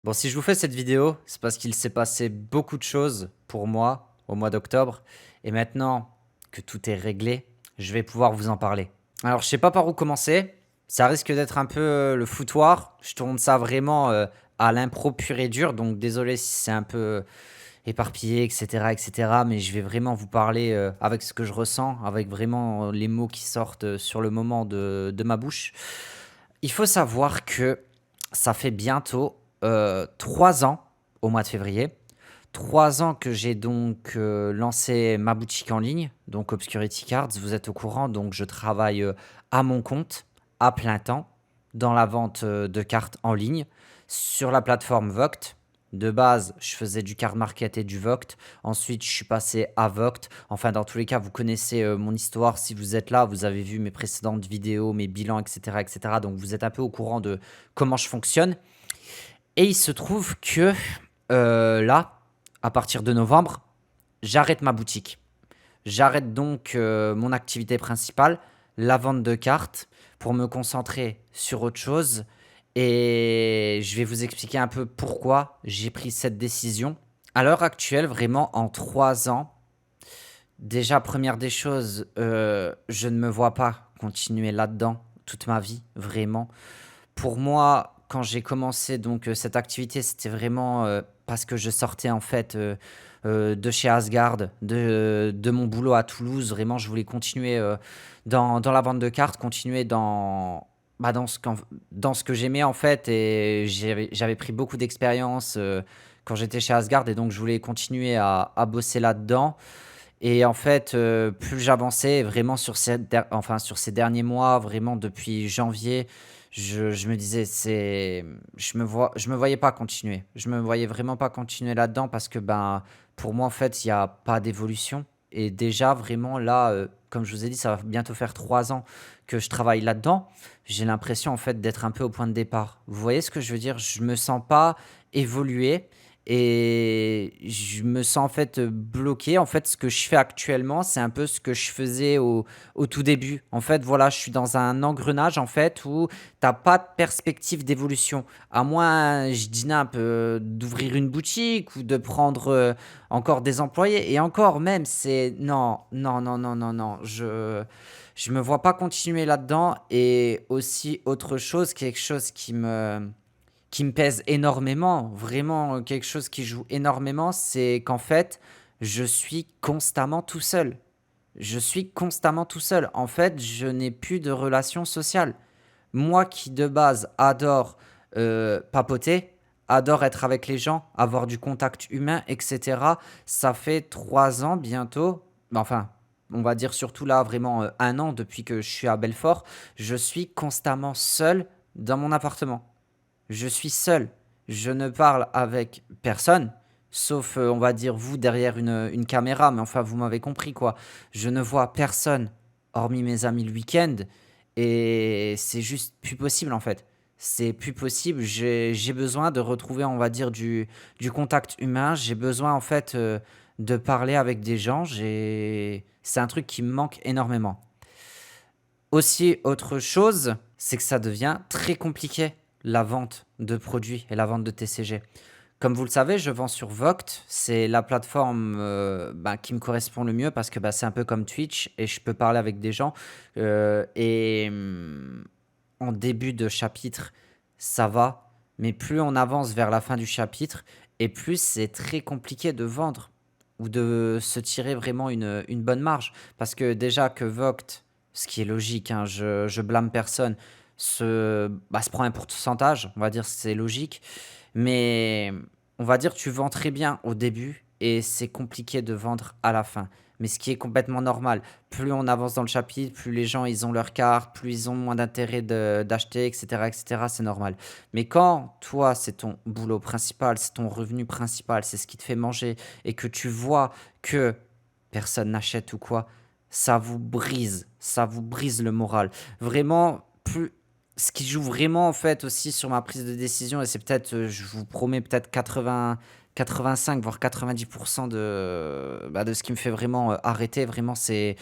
Bon, si je vous fais cette vidéo, c'est parce qu'il s'est passé beaucoup de choses pour moi au mois d'octobre. Et maintenant que tout est réglé, je vais pouvoir vous en parler. Alors, je sais pas par où commencer. Ça risque d'être un peu le foutoir. Je tourne ça vraiment à l'impro pur et dur. Donc, désolé si c'est un peu éparpillé, etc., etc. Mais je vais vraiment vous parler avec ce que je ressens, avec vraiment les mots qui sortent sur le moment de ma bouche. Il faut savoir que ça fait bientôt 3 ans, au mois de février, 3 ans que j'ai donc lancé ma boutique en ligne, donc Obscurity Cards. Vous êtes au courant, donc je travaille à mon compte, à plein temps, dans la vente de cartes en ligne, sur la plateforme Voct. De base, je faisais du card market et du Voct. Ensuite, je suis passé à Voct. Enfin, dans tous les cas, vous connaissez mon histoire. Si vous êtes là, vous avez vu mes précédentes vidéos, mes bilans, etc., etc. Donc, vous êtes un peu au courant de comment je fonctionne. Et il se trouve que là, à partir de novembre, j'arrête ma boutique. J'arrête donc mon activité principale, la vente de cartes, pour me concentrer sur autre chose. Et je vais vous expliquer un peu pourquoi j'ai pris cette décision. À l'heure actuelle, vraiment en 3 ans, déjà, première des choses, je ne me vois pas continuer là-dedans toute ma vie, vraiment. Pour moi, quand j'ai commencé donc, cette activité, c'était vraiment, parce que je sortais en fait, de chez Asgard, de mon boulot à Toulouse. Vraiment, je voulais continuer, dans la vente de cartes, continuer bah, dans ce que j'aimais en fait, et j'avais pris beaucoup d'expérience, quand j'étais chez Asgard, et donc je voulais continuer à bosser là-dedans. Et en fait, plus j'avançais vraiment sur ces derniers mois, vraiment depuis janvier, je me disais: je me voyais pas continuer. Je me voyais vraiment pas continuer là-dedans parce que, ben, pour moi, en fait, il y a pas d'évolution. Et déjà vraiment là, comme je vous ai dit, ça va bientôt faire 3 ans que je travaille là-dedans. J'ai l'impression, en fait, d'être un peu au point de départ. Vous voyez ce que je veux dire? Je me sens pas évoluer, et je me sens en fait, bloqué. En fait, ce que je fais actuellement, c'est un peu ce que je faisais au tout début. En fait, voilà, je suis dans un engrenage en fait où t'as pas de perspective d'évolution. À moins, je dis nimp, d'ouvrir une boutique ou de prendre, encore des employés, et encore même, c'est non, non, non, non, non, non, je me vois pas continuer là-dedans. Et aussi autre chose, quelque chose qui me pèse énormément, vraiment, quelque chose qui joue énormément, c'est qu'en fait, je suis constamment tout seul. Je suis constamment tout seul. En fait, je n'ai plus de relations sociales. Moi qui de base adore papoter, adore être avec les gens, avoir du contact humain, etc. Ça fait 3 ans bientôt, enfin, on va dire surtout là vraiment 1 an depuis que je suis à Belfort, je suis constamment seul dans mon appartement. Je suis seul. Je ne parle avec personne, sauf, on va dire vous derrière une caméra, mais enfin vous m'avez compris quoi. Je ne vois personne hormis mes amis le week-end, et c'est juste plus possible en fait. C'est plus possible. J'ai besoin de retrouver, on va dire, du contact humain. J'ai besoin en fait, de parler avec des gens. C'est un truc qui me manque énormément. Aussi, autre chose, c'est que ça devient très compliqué, la vente de produits et la vente de TCG. Comme vous le savez, je vends sur Voct. C'est la plateforme bah, qui me correspond le mieux parce que bah, c'est un peu comme Twitch et je peux parler avec des gens. En début de chapitre, ça va. Mais plus on avance vers la fin du chapitre, et plus c'est très compliqué de vendre ou de se tirer vraiment une bonne marge. Parce que déjà que Voct, ce qui est logique, hein, je blâme personne, se prend un pourcentage, on va dire c'est logique. Mais on va dire tu vends très bien au début et c'est compliqué de vendre à la fin. Mais ce qui est complètement normal. Plus on avance dans le chapitre, plus les gens ils ont leur carte, plus ils ont moins d'intérêt d'acheter, etc., etc. C'est normal. Mais quand toi, c'est ton boulot principal, c'est ton revenu principal, c'est ce qui te fait manger, et que tu vois que personne n'achète ou quoi, ça vous brise le moral. Vraiment, plus ce qui joue vraiment en fait aussi sur ma prise de décision, et c'est peut-être, je vous promets peut-être 85 voire 90% de ce qui me fait vraiment arrêter, vraiment, c'est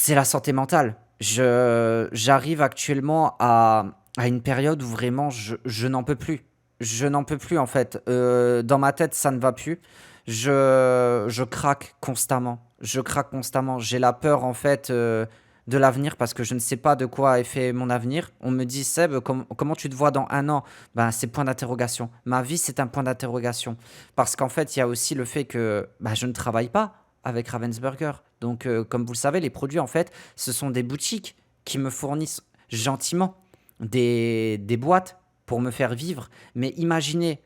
la santé mentale. J'arrive actuellement à une période où vraiment je n'en peux plus. je n'en peux plus en fait. Dans ma tête, ça ne va plus. Je craque constamment. Je craque constamment. J'ai la peur en fait de l'avenir parce que je ne sais pas de quoi est fait mon avenir. On me dit, Seb, comment tu te vois dans un an? Ben, c'est point d'interrogation. Ma vie, c'est un point d'interrogation. Parce qu'en fait, il y a aussi le fait que ben, je ne travaille pas avec Ravensburger. Donc, comme vous le savez, les produits, en fait, ce sont des boutiques qui me fournissent gentiment des boîtes pour me faire vivre. Mais imaginez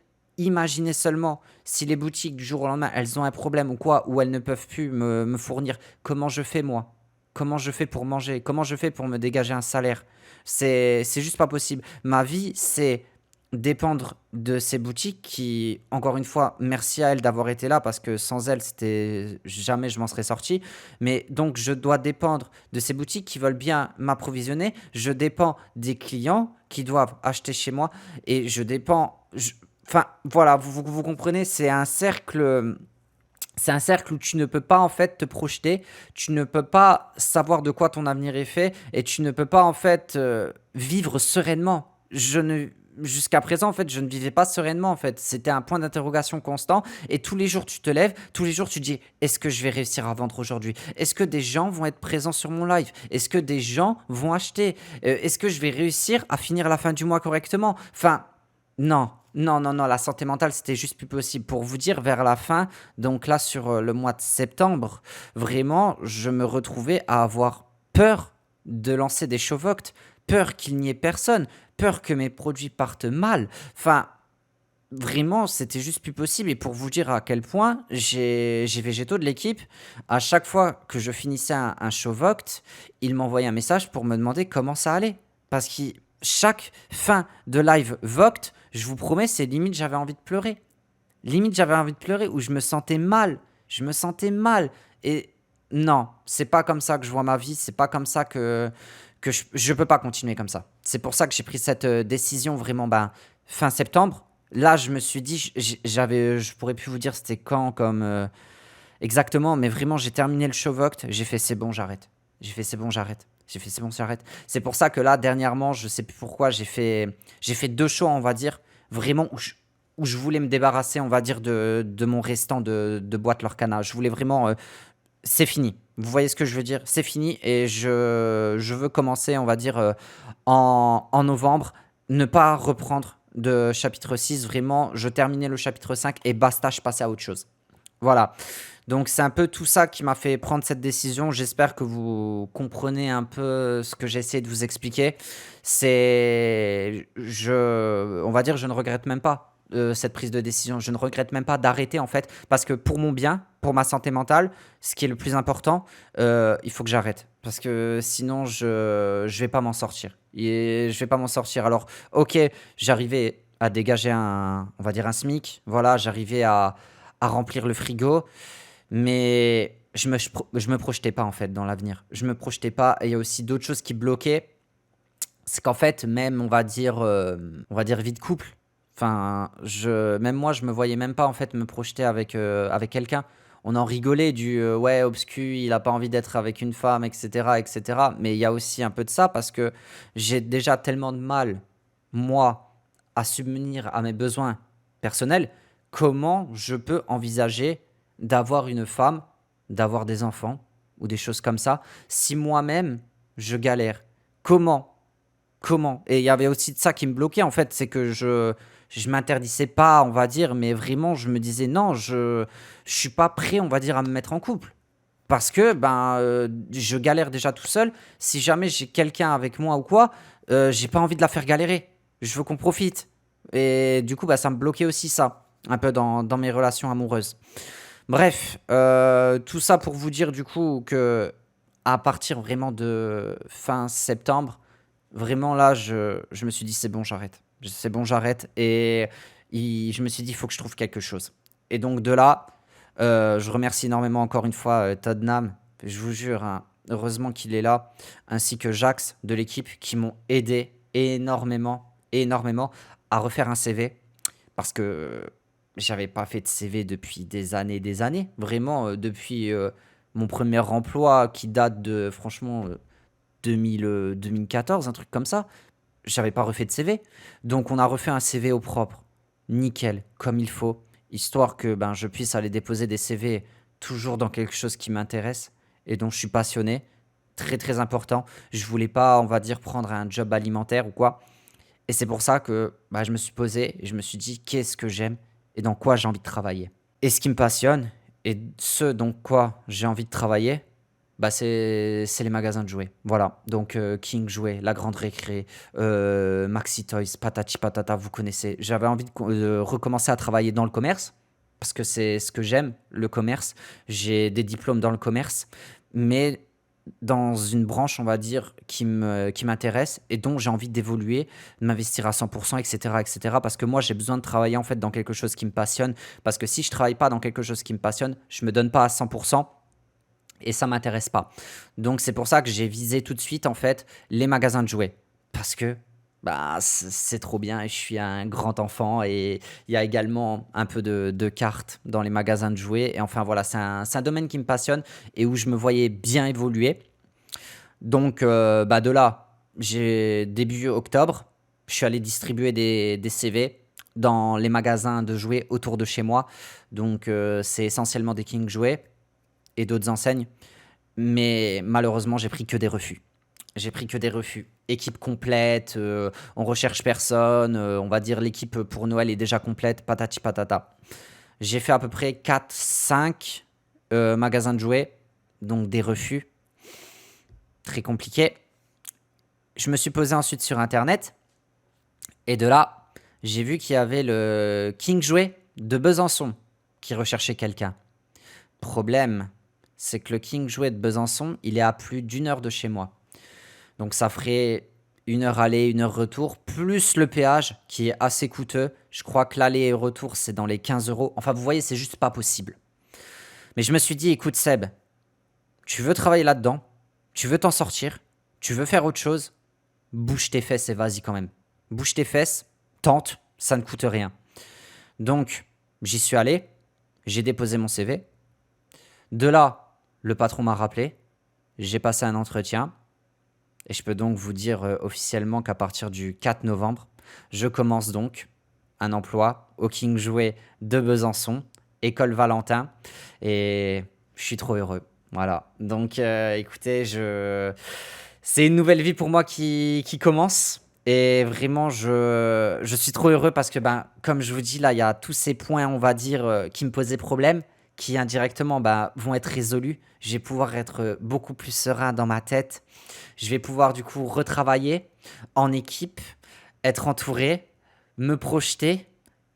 seulement si les boutiques du jour au lendemain, elles ont un problème ou quoi, ou elles ne peuvent plus me fournir, comment je fais moi? Comment je fais pour manger? Comment je fais pour me dégager un salaire? C'est juste pas possible. Ma vie, c'est dépendre de ces boutiques qui, encore une fois, merci à elles d'avoir été là parce que sans elles, c'était jamais je m'en serais sorti. Mais donc, je dois dépendre de ces boutiques qui veulent bien m'approvisionner. Je dépends des clients qui doivent acheter chez moi et je dépends. Enfin, voilà, vous comprenez, c'est un cercle où tu ne peux pas en fait te projeter, tu ne peux pas savoir de quoi ton avenir est fait et tu ne peux pas en fait vivre sereinement. Jusqu'à présent en fait, je ne vivais pas sereinement en fait. C'était un point d'interrogation constant et tous les jours tu te lèves, tous les jours tu te dis est-ce que je vais réussir à vendre aujourd'hui? Est-ce que des gens vont être présents sur mon live? Est-ce que des gens vont acheter? Est-ce que je vais réussir à finir la fin du mois correctement? Enfin, non, non, non, non, la santé mentale, c'était juste plus possible. Pour vous dire, vers la fin, donc là, sur le mois de septembre, vraiment, je me retrouvais à avoir peur de lancer des Showvoct, peur qu'il n'y ait personne, peur que mes produits partent mal. Enfin, vraiment, c'était juste plus possible. Et pour vous dire à quel point j'ai Végéto de l'équipe, à chaque fois que je finissais un Showvoct, il m'envoyait un message pour me demander comment ça allait. Parce que chaque fin de live Voct, je vous promets, c'est limite j'avais envie de pleurer. Limite j'avais envie de pleurer ou je me sentais mal. Je me sentais mal. Et non, c'est pas comme ça que je vois ma vie. C'est pas comme ça que je peux pas continuer comme ça. C'est pour ça que j'ai pris cette décision vraiment ben, fin septembre. Là, je me suis dit, je pourrais plus vous dire c'était quand comme exactement, mais vraiment, j'ai terminé le Showvoct, j'ai fait c'est bon, j'arrête. J'ai fait c'est bon, j'arrête. J'ai fait c'est bon, j'arrête. C'est pour ça que là, dernièrement, je sais plus pourquoi, j'ai fait deux shows, on va dire, vraiment où je voulais me débarrasser, on va dire, de mon restant de boîte Lorcana. Je voulais vraiment, c'est fini. Vous voyez ce que je veux dire? C'est fini et je veux commencer, on va dire, en novembre, ne pas reprendre de chapitre 6. Vraiment, je terminais le chapitre 5 et basta, je passais à autre chose. Voilà. Donc c'est un peu tout ça qui m'a fait prendre cette décision. J'espère que vous comprenez un peu ce que j'ai essayé de vous expliquer. On va dire, je ne regrette même pas cette prise de décision. Je ne regrette même pas d'arrêter en fait, parce que pour mon bien, pour ma santé mentale, ce qui est le plus important, il faut que j'arrête, parce que sinon je vais pas m'en sortir. Et je vais pas m'en sortir. Alors, ok, j'arrivais à dégager on va dire un SMIC. Voilà, j'arrivais à remplir le frigo. Mais je me projetais pas en fait dans l'avenir. Je me projetais pas. Et il y a aussi d'autres choses qui bloquaient. C'est qu'en fait, même on va dire vie de couple. Enfin, même moi, je me voyais même pas en fait me projeter avec quelqu'un. On en rigolait du ouais, obscu, il a pas envie d'être avec une femme, etc., etc. Mais il y a aussi un peu de ça parce que j'ai déjà tellement de mal, moi, à subvenir à mes besoins personnels. Comment je peux envisager d'avoir une femme, d'avoir des enfants ou des choses comme ça si moi-même je galère? Comment? Comment? Et il y avait aussi de ça qui me bloquait en fait, c'est que je m'interdisais pas, on va dire, mais vraiment je me disais non, je suis pas prêt, on va dire, à me mettre en couple. Parce que ben je galère déjà tout seul. Si jamais j'ai quelqu'un avec moi ou quoi, j'ai pas envie de la faire galérer. Je veux qu'on profite. Et du coup, bah, ça me bloquait aussi ça, un peu dans mes relations amoureuses. Bref, tout ça pour vous dire du coup que à partir vraiment de fin septembre, vraiment là, je me suis dit c'est bon, j'arrête. C'est bon, j'arrête. Et je me suis dit il faut que je trouve quelque chose. Et donc de là, je remercie énormément encore une fois Tottenham. Je vous jure, hein, heureusement qu'il est là, ainsi que Jax de l'équipe qui m'ont aidé énormément, énormément à refaire un CV parce que j'avais pas fait de CV depuis des années, vraiment depuis mon premier emploi qui date de franchement 2014, un truc comme ça. J'avais pas refait de CV. Donc on a refait un CV au propre. nickel, comme il faut, histoire que ben, je puisse aller déposer des CV toujours dans quelque chose qui m'intéresse et dont je suis passionné. Très très important. Je voulais pas, on va dire, prendre un job alimentaire ou quoi. Et c'est pour ça que bah, je me suis posé et je me suis dit qu'est-ce que j'aime et dans quoi j'ai envie de travailler. Et ce qui me passionne et ce dans quoi j'ai envie de travailler, bah, c'est les magasins de jouets. Voilà, donc King Jouets, La Grande Récré, Maxi Toys, Patati Patata, vous connaissez. J'avais envie de recommencer à travailler dans le commerce parce que c'est ce que j'aime, le commerce. J'ai des diplômes dans le commerce, mais dans une branche, on va dire, qui m'intéresse et dont j'ai envie d'évoluer, de m'investir à 100%, etc., etc. Parce que moi, j'ai besoin de travailler en fait dans quelque chose qui me passionne. Parce que si je travaille pas dans quelque chose qui me passionne, je me donne pas à 100% et ça m'intéresse pas. Donc c'est pour ça que j'ai visé tout de suite en fait les magasins de jouets parce que bah c'est trop bien et je suis un grand enfant et il y a également un peu de cartes dans les magasins de jouets et enfin voilà c'est un domaine qui me passionne et où je me voyais bien évoluer. Donc bah de là j'ai début octobre je suis allé distribuer des CV dans les magasins de jouets autour de chez moi. Donc c'est essentiellement des King Jouets et d'autres enseignes. Mais malheureusement, j'ai pris que des refus. J'ai pris que des refus. Équipe complète, on recherche personne, on va dire l'équipe pour Noël est déjà complète, patati patata. J'ai fait à peu près 4, 5 magasins de jouets, donc des refus. Très compliqué. Je me suis posé ensuite sur Internet, et de là, j'ai vu qu'il y avait le King Jouet de Besançon qui recherchait quelqu'un. Problème, c'est que le King Jouet de Besançon, il est à plus d'1 heure de chez moi. Donc ça ferait 1 heure aller, 1 heure retour, plus le péage qui est assez coûteux. Je crois que l'aller et retour, c'est dans les 15 euros. Enfin, vous voyez, c'est juste pas possible. Mais je me suis dit, écoute Seb, tu veux travailler là-dedans, tu veux t'en sortir, tu veux faire autre chose, bouge tes fesses et vas-y quand même. Bouge tes fesses, tente, ça ne coûte rien. Donc, j'y suis allé, j'ai déposé mon CV. De là, le patron m'a rappelé, j'ai passé un entretien. Et je peux donc vous dire officiellement qu'à partir du 4 novembre, je commence donc un emploi au King Jouet de Besançon, école Valentin. Et je suis trop heureux. Voilà. Donc écoutez, c'est une nouvelle vie pour moi qui commence. Et vraiment, je suis trop heureux parce que, ben, comme je vous dis, là, il y a tous ces points, on va dire, qui me posaient problème, qui indirectement ben, vont être résolus. Je vais pouvoir être beaucoup plus serein dans ma tête. Je vais pouvoir du coup retravailler en équipe, être entouré, me projeter,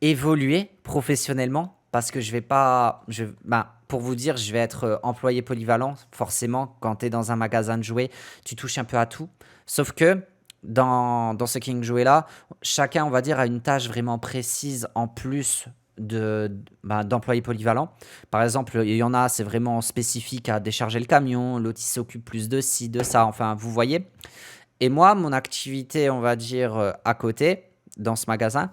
évoluer professionnellement parce que je vais pas, bah, pour vous dire, je vais être employé polyvalent. Forcément, quand tu es dans un magasin de jouets, tu touches un peu à tout. Sauf que dans ce King Jouet là, chacun, on va dire, a une tâche vraiment précise en plus d'employés polyvalents. Par exemple, il y en a, c'est vraiment spécifique à décharger le camion, l'autre il s'occupe plus de ci, de ça, enfin, vous voyez. Et moi, mon activité, on va dire, à côté, dans ce magasin,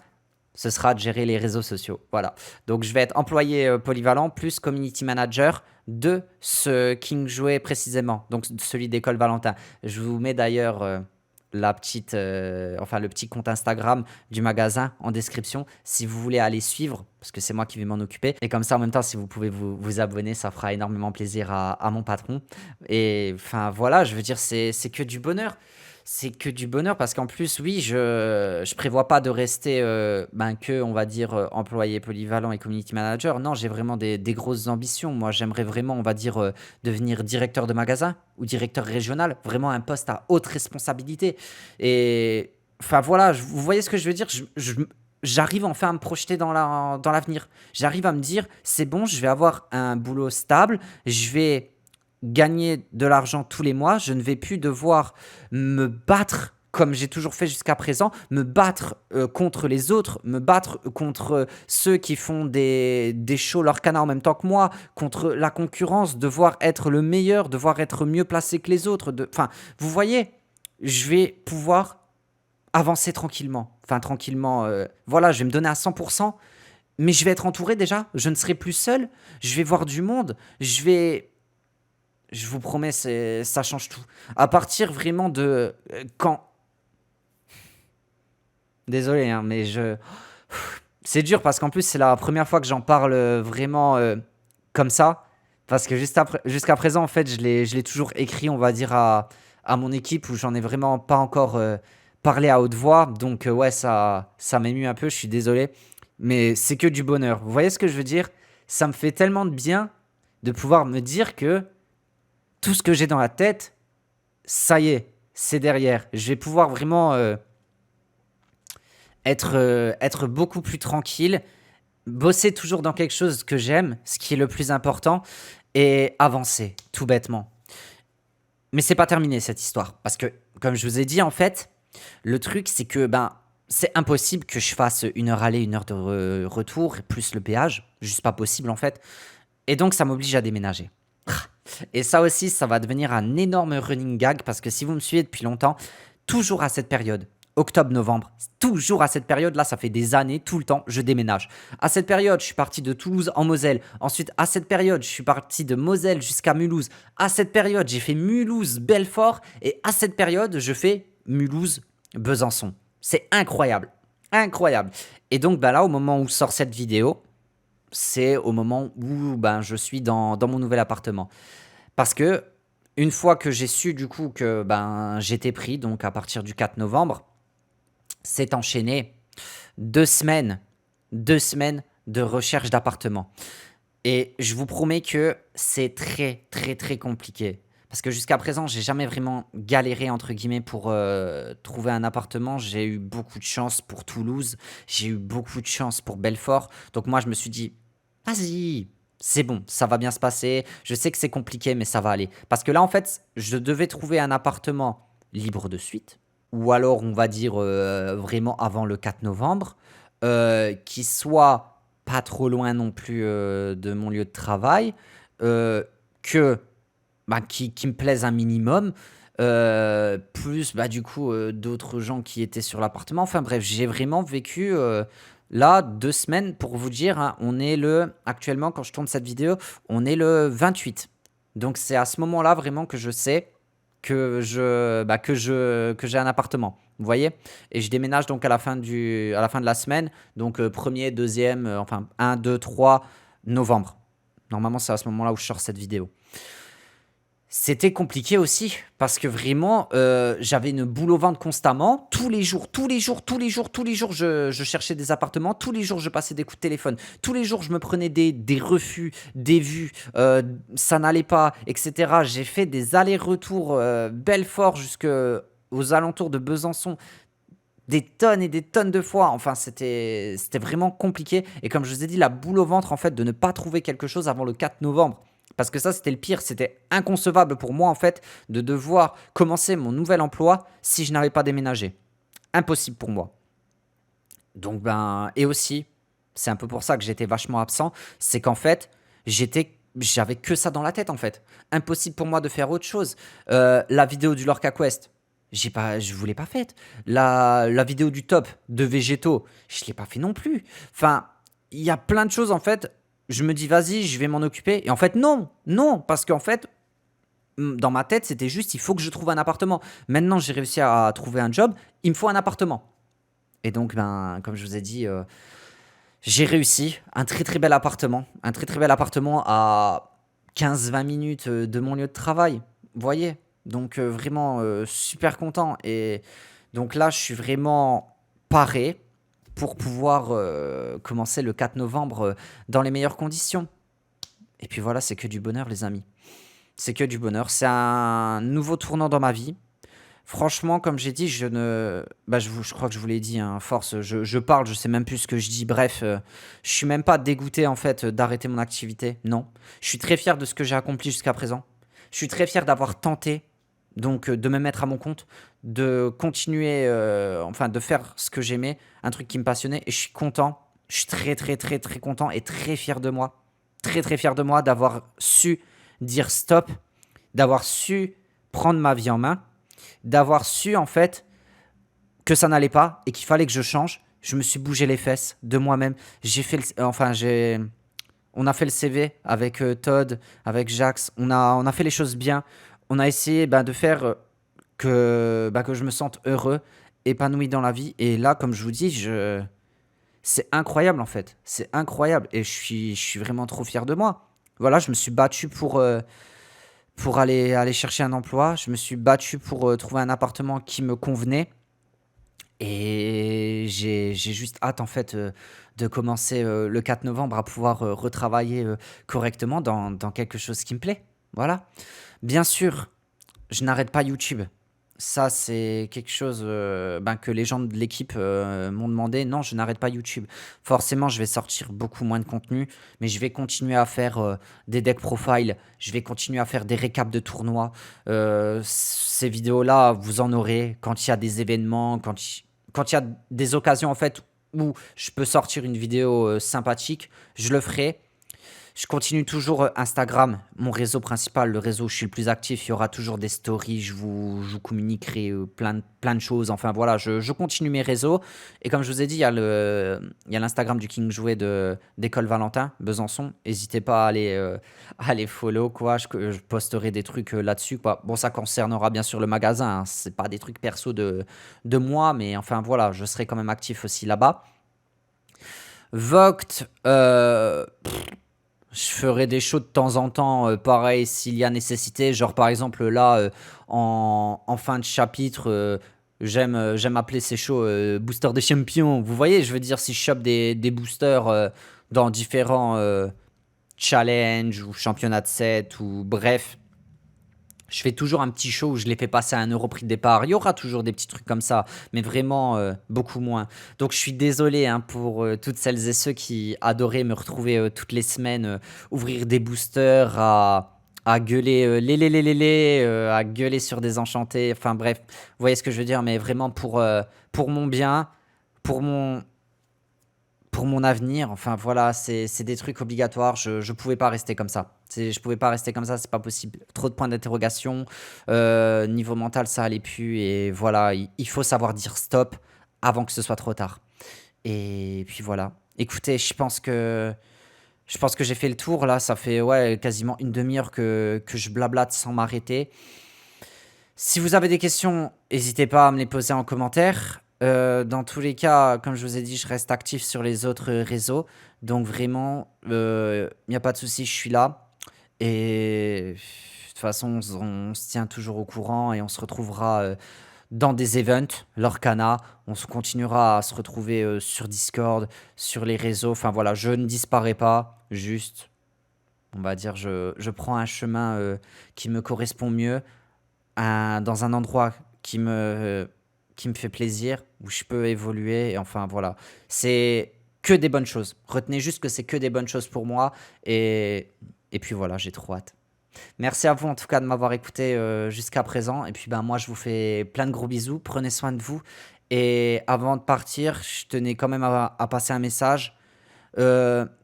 ce sera de gérer les réseaux sociaux. Voilà. Donc, je vais être employé polyvalent plus community manager de ce King Jouet précisément, donc celui d'école Valentin. Je vous mets d'ailleurs enfin, le petit compte Instagram du magasin en description si vous voulez aller suivre, parce que c'est moi qui vais m'en occuper. Et comme ça, en même temps, si vous pouvez vous abonner, ça fera énormément plaisir à mon patron. Et enfin, voilà, je veux dire, c'est que du bonheur. C'est que du bonheur parce qu'en plus, oui, je prévois pas de rester que, on va dire, employé polyvalent et community manager. Non, j'ai vraiment des grosses ambitions. Moi, j'aimerais vraiment, on va dire, devenir directeur de magasin ou directeur régional. Vraiment un poste à haute responsabilité. Et enfin, voilà, vous voyez ce que je veux dire? J'arrive enfin à me projeter dans l'avenir. J'arrive à me dire, c'est bon, je vais avoir un boulot stable, je vais gagner de l'argent tous les mois, je ne vais plus devoir me battre comme j'ai toujours fait jusqu'à présent, me battre contre les autres, me battre contre ceux qui font des shows leur canard en même temps que moi, contre la concurrence, devoir être le meilleur, devoir être mieux placé que les autres. Enfin, vous voyez, je vais pouvoir avancer tranquillement. Enfin, tranquillement, voilà, je vais me donner à 100%, mais je vais être entouré déjà, je ne serai plus seul, je vais voir du monde, je vous promets, ça change tout. À partir vraiment de quand... Désolé, hein, mais C'est dur parce qu'en plus, c'est la première fois que j'en parle vraiment comme ça. Parce que jusqu'à présent, en fait, je l'ai toujours écrit, on va dire, à mon équipe où j'en ai vraiment pas encore parlé à haute voix. Donc, ouais, ça m'émue un peu, je suis désolé. Mais c'est que du bonheur. Vous voyez ce que je veux dire? Ça me fait tellement de bien de pouvoir me dire que tout ce que j'ai dans la tête, ça y est, c'est derrière. Je vais pouvoir vraiment être beaucoup plus tranquille, bosser toujours dans quelque chose que j'aime, ce qui est le plus important, et avancer, tout bêtement. Mais c'est pas terminé cette histoire, parce que, comme je vous ai dit, en fait, le truc, c'est que ben, c'est impossible que je fasse 1 heure aller, 1 heure de retour, plus le péage. Juste pas possible, en fait. Et donc, ça m'oblige à déménager. Et ça aussi, ça va devenir un énorme running gag, parce que si vous me suivez depuis longtemps, toujours à cette période, octobre-novembre, toujours à cette période-là, ça fait des années, tout le temps, je déménage. À cette période, je suis parti de Toulouse en Moselle. Ensuite, à cette période, je suis parti de Moselle jusqu'à Mulhouse. À cette période, j'ai fait Mulhouse-Belfort. Et à cette période, je fais Mulhouse-Besançon. C'est incroyable. Incroyable. Et donc, ben là, au moment où sort cette vidéo, c'est au moment où ben, je suis dans mon nouvel appartement. Parce que, une fois que j'ai su du coup que ben, j'étais pris, donc à partir du 4 novembre, s'est enchaîné 2 semaines, 2 semaines de recherche d'appartement. Et je vous promets que c'est très, très, très compliqué. Parce que jusqu'à présent, j'ai jamais vraiment galéré, entre guillemets, pour trouver un appartement. J'ai eu beaucoup de chance pour Toulouse. J'ai eu beaucoup de chance pour Belfort. Donc moi, je me suis dit, vas-y, c'est bon, ça va bien se passer. Je sais que c'est compliqué, mais ça va aller. Parce que là, en fait, je devais trouver un appartement libre de suite. Ou alors, on va dire vraiment avant le 4 novembre. Qui soit pas trop loin non plus de mon lieu de travail. euh, que bah, qui me plaisent un minimum. Plus bah, du coup d'autres gens qui étaient sur l'appartement. Enfin bref, j'ai vraiment vécu là 2 semaines pour vous dire. Hein, actuellement quand je tourne cette vidéo, on est le 28. Donc c'est à ce moment-là vraiment que je sais que j'ai un appartement. Vous voyez? Et je déménage donc à la fin de la semaine. Donc 1er, 2e, enfin 1, 2, 3 novembre. Normalement, c'est à ce moment-là où je sors cette vidéo. C'était compliqué aussi parce que vraiment, j'avais une boule au ventre constamment. Tous les jours, tous les jours, tous les jours, tous les jours, je cherchais des appartements. Tous les jours, je passais des coups de téléphone. Tous les jours, je me prenais des refus, des vues. Ça n'allait pas, etc. J'ai fait des allers-retours Belfort jusqu'aux alentours de Besançon. Des tonnes et des tonnes de fois. Enfin, c'était vraiment compliqué. Et comme je vous ai dit, la boule au ventre, en fait, de ne pas trouver quelque chose avant le 4 novembre. Parce que ça, c'était le pire. C'était inconcevable pour moi, en fait, de devoir commencer mon nouvel emploi si je n'avais pas déménagé. Impossible pour moi. Donc, ben, et aussi, c'est un peu pour ça que j'étais vachement absent. C'est qu'en fait, j'avais que ça dans la tête, en fait. Impossible pour moi de faire autre chose. La vidéo du Lorca Quest, je voulais pas faite. La vidéo du top de végétaux, je l'ai pas fait non plus. Enfin, il y a plein de choses en fait. Je me dis vas-y, je vais m'en occuper. Et en fait non, non, parce qu'en fait dans ma tête c'était juste il faut que je trouve un appartement. Maintenant j'ai réussi à trouver un job, il me faut un appartement. Et donc ben comme je vous ai dit, j'ai réussi un très très bel appartement, un très très bel appartement à 15-20 minutes de mon lieu de travail. Vous voyez? Donc vraiment super content. Et donc là, je suis vraiment paré pour pouvoir commencer le 4 novembre dans les meilleures conditions. Et puis voilà, c'est que du bonheur, les amis. C'est que du bonheur. C'est un nouveau tournant dans ma vie. Franchement, comme j'ai dit, je crois que je vous l'ai dit, hein, force, je parle, je sais même plus ce que je dis. Bref, je suis même pas dégoûté en fait d'arrêter mon activité. Non, je suis très fier de ce que j'ai accompli jusqu'à présent. Je suis très fier d'avoir tenté, donc de me mettre à mon compte, de continuer, enfin de faire ce que j'aimais, un truc qui me passionnait. Et je suis content. Je suis très très très très content et très fier de moi, très très fier de moi d'avoir su dire stop, d'avoir su prendre ma vie en main, d'avoir su en fait que ça n'allait pas et qu'il fallait que je change. Je me suis bougé les fesses de moi-même. On a fait le CV avec Todd, avec Jax. On a fait les choses bien. On a essayé de faire que je me sente heureux, épanoui dans la vie. Et là, comme je vous dis, C'est incroyable en fait, c'est incroyable et je suis vraiment trop fier de moi. Voilà, je me suis battu pour aller chercher un emploi, je me suis battu pour, trouver un appartement qui me convenait et j'ai juste hâte en fait, de commencer, le 4 novembre à pouvoir, retravailler, correctement dans quelque chose qui me plaît. Voilà. Bien sûr, je n'arrête pas YouTube. Ça, c'est quelque chose, ben, que les gens de l'équipe, m'ont demandé. Non, je n'arrête pas YouTube. Forcément, je vais sortir beaucoup moins de contenu, mais je vais continuer à faire, des deck profile, je vais continuer à faire des récaps de tournois. Ces vidéos-là, vous en aurez quand il y a des événements, quand il y a des occasions, en fait, où je peux sortir une vidéo, sympathique, je le ferai. Je continue toujours Instagram, mon réseau principal, le réseau où je suis le plus actif. Il y aura toujours des stories, je vous communiquerai plein de choses. Enfin voilà, je continue mes réseaux. Et comme je vous ai dit, il y a l'Instagram du King Jouet d'école Valentin, Besançon. N'hésitez pas à aller follow, quoi. Je posterai des trucs là-dessus, quoi. Bon, ça concernera bien sûr le magasin, hein. C'est pas des trucs perso de moi, mais enfin voilà, je serai quand même actif aussi là-bas. Voct, je ferai des shows de temps en temps, pareil, s'il y a nécessité. Genre, par exemple, là, en fin de chapitre, j'aime appeler ces shows booster de champion. Vous voyez, je veux dire, si je chope des boosters dans différents challenges ou championnats de 7 ou bref, je fais toujours un petit show où je les fais passer à 1 € prix de départ. Il y aura toujours des petits trucs comme ça, mais vraiment beaucoup moins. Donc je suis désolé hein, pour toutes celles et ceux qui adoraient me retrouver toutes les semaines, ouvrir des boosters, à gueuler à gueuler sur des enchantés. Enfin bref, vous voyez ce que je veux dire, mais vraiment pour mon bien, pour mon avenir, enfin voilà, c'est des trucs obligatoires. Je pouvais pas rester comme ça. Je pouvais pas rester comme ça, c'est pas possible. Trop de points d'interrogation. Niveau mental, ça allait plus. Et voilà, il faut savoir dire stop avant que ce soit trop tard. Et puis voilà. Écoutez, je pense que j'ai fait le tour là. Ça fait ouais, quasiment une demi-heure que je blablate sans m'arrêter. Si vous avez des questions, n'hésitez pas à me les poser en commentaire. Dans tous les cas, comme je vous ai dit, je reste actif sur les autres réseaux. Donc vraiment, il n'y a pas de souci, je suis là. Et de toute façon, on se tient toujours au courant et on se retrouvera dans des events, Lorcana. On se continuera à se retrouver sur Discord, sur les réseaux. Enfin voilà, je ne disparais pas. Juste, on va dire, je prends un chemin qui me correspond mieux dans un endroit qui me fait plaisir, où je peux évoluer. Et enfin, voilà. C'est que des bonnes choses. Retenez juste que c'est que des bonnes choses pour moi. Et puis voilà, j'ai trop hâte. Merci à vous en tout cas de m'avoir écouté jusqu'à présent. Et puis ben, moi, je vous fais plein de gros bisous. Prenez soin de vous. Et avant de partir, je tenais quand même à passer un message.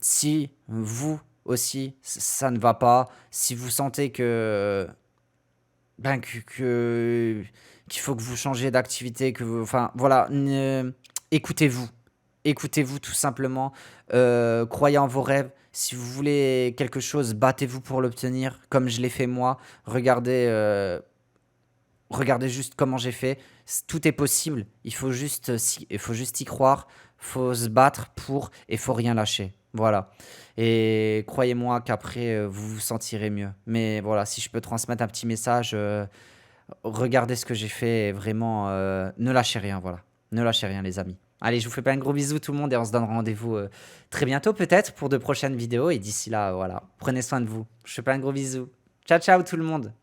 Si vous aussi, ça ne va pas, si vous sentez ben, qu'il faut que vous changiez d'activité, enfin voilà, écoutez-vous, écoutez-vous tout simplement, croyez en vos rêves. Si vous voulez quelque chose, battez-vous pour l'obtenir, comme je l'ai fait moi. Regardez juste comment j'ai fait. Tout est possible. Il faut juste y croire. Faut se battre pour et faut rien lâcher. Voilà. Et croyez-moi qu'après, vous vous sentirez mieux. Mais voilà, si je peux transmettre un petit message, regardez ce que j'ai fait. Et vraiment, ne lâchez rien. Voilà. Ne lâchez rien, les amis. Allez, je vous fais pas un gros bisou tout le monde et on se donne rendez-vous très bientôt peut-être pour de prochaines vidéos. Et d'ici là, voilà, prenez soin de vous. Je vous fais pas un gros bisou. Ciao, ciao tout le monde.